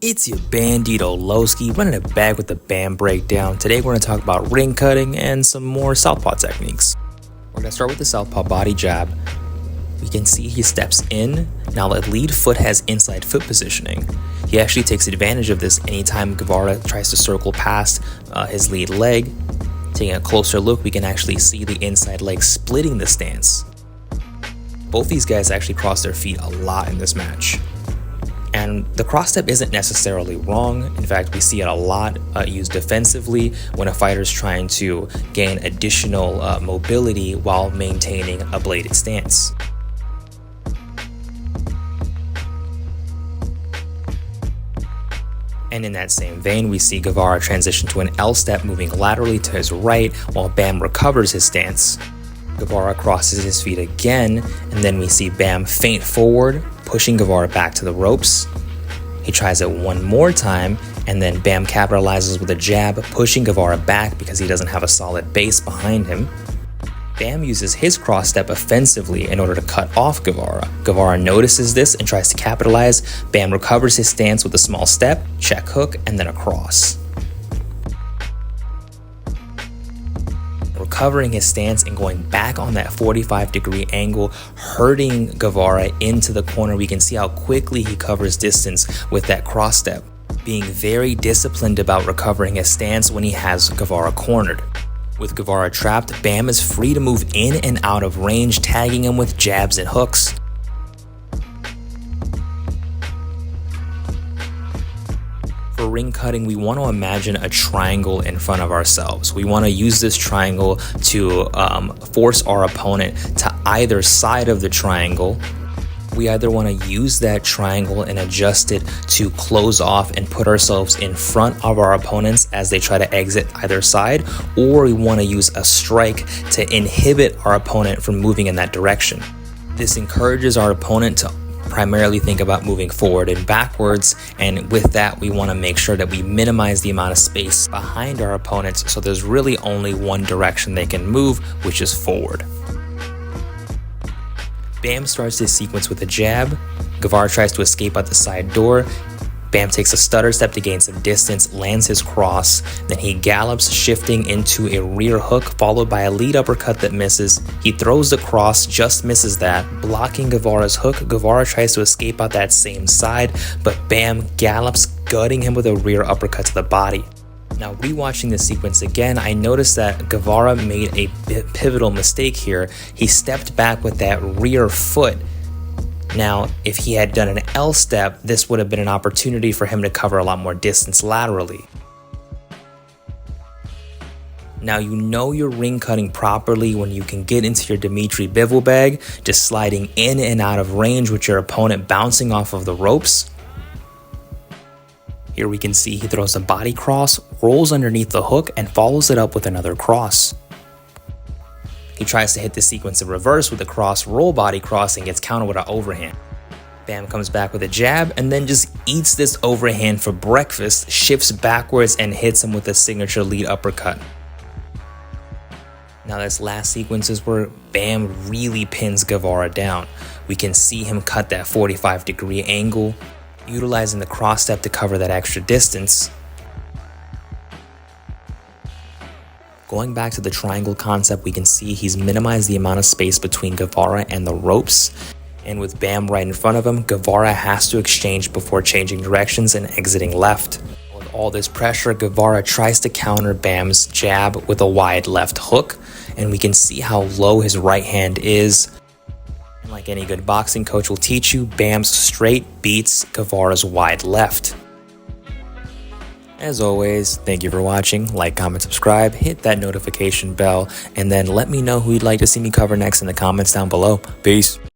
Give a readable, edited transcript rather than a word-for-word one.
It's your Bandito Lowski running it back with the BAM breakdown. Today we're going to talk about ring cutting and some more Southpaw techniques. We're going to start with the Southpaw body jab. We can see he steps in. Now the lead foot has inside foot positioning. He actually takes advantage of this anytime Guevara tries to circle past his lead leg. Taking a closer look, we can actually see the inside leg splitting the stance. Both these guys actually cross their feet a lot in this match. And the cross step isn't necessarily wrong. In fact, we see it a lot used defensively when a fighter is trying to gain additional mobility while maintaining a bladed stance. And in that same vein, we see Guevara transition to an L step, moving laterally to his right while Bam recovers his stance. Guevara crosses his feet again, and then we see Bam feint forward, pushing Guevara back to the ropes. He tries it one more time, and then Bam capitalizes with a jab, pushing Guevara back because he doesn't have a solid base behind him. Bam uses his cross step offensively in order to cut off Guevara. Guevara notices this and tries to capitalize. Bam recovers his stance with a small step, check hook, and then a cross. Recovering his stance and going back on that 45-degree angle, hurting Guevara into the corner. We can see how quickly he covers distance with that cross step, being very disciplined about recovering his stance when he has Guevara cornered. With Guevara trapped, Bam is free to move in and out of range, tagging him with jabs and hooks. For ring cutting, we want to imagine a triangle in front of ourselves. We want to use this triangle to force our opponent to either side of the triangle. We either want to use that triangle and adjust it to close off and put ourselves in front of our opponents as they try to exit either side, or we want to use a strike to inhibit our opponent from moving in that direction. This encourages our opponent to primarily think about moving forward and backwards, and with that we want to make sure that we minimize the amount of space behind our opponents so there's really only one direction they can move, which is forward. Bam starts this sequence with a jab. Guevara tries to escape out the side door. Bam takes a stutter step to gain some distance, lands his cross, then he gallops, shifting into a rear hook followed by a lead uppercut that misses. He throws the cross, just misses that, blocking Guevara's hook. Guevara tries to escape out that same side, but Bam gallops, gutting him with a rear uppercut to the body. Now, rewatching this sequence again, I noticed that Guevara made a pivotal mistake here. He stepped back with that rear foot. Now, if he had done an L step, this would have been an opportunity for him to cover a lot more distance laterally. Now, you know you're ring cutting properly when you can get into your Dmitry Bivol bag, just sliding in and out of range with your opponent bouncing off of the ropes. Here we can see he throws a body cross, rolls underneath the hook, and follows it up with another cross. He tries to hit the sequence in reverse with a cross roll body cross and gets countered with an overhand. Bam comes back with a jab and then just eats this overhand for breakfast, shifts backwards and hits him with a signature lead uppercut. Now this last sequence is where Bam really pins Guevara down. We can see him cut that 45-degree angle, utilizing the cross step to cover that extra distance. Going back to the triangle concept, we can see he's minimized the amount of space between Guevara and the ropes. And with Bam right in front of him, Guevara has to exchange before changing directions and exiting left. With all this pressure, Guevara tries to counter Bam's jab with a wide left hook, and we can see how low his right hand is. And like any good boxing coach will teach you, Bam's straight beats Guevara's wide left. As always, thank you for watching. Like, comment, subscribe, hit that notification bell, and then let me know who you'd like to see me cover next in the comments down below. Peace.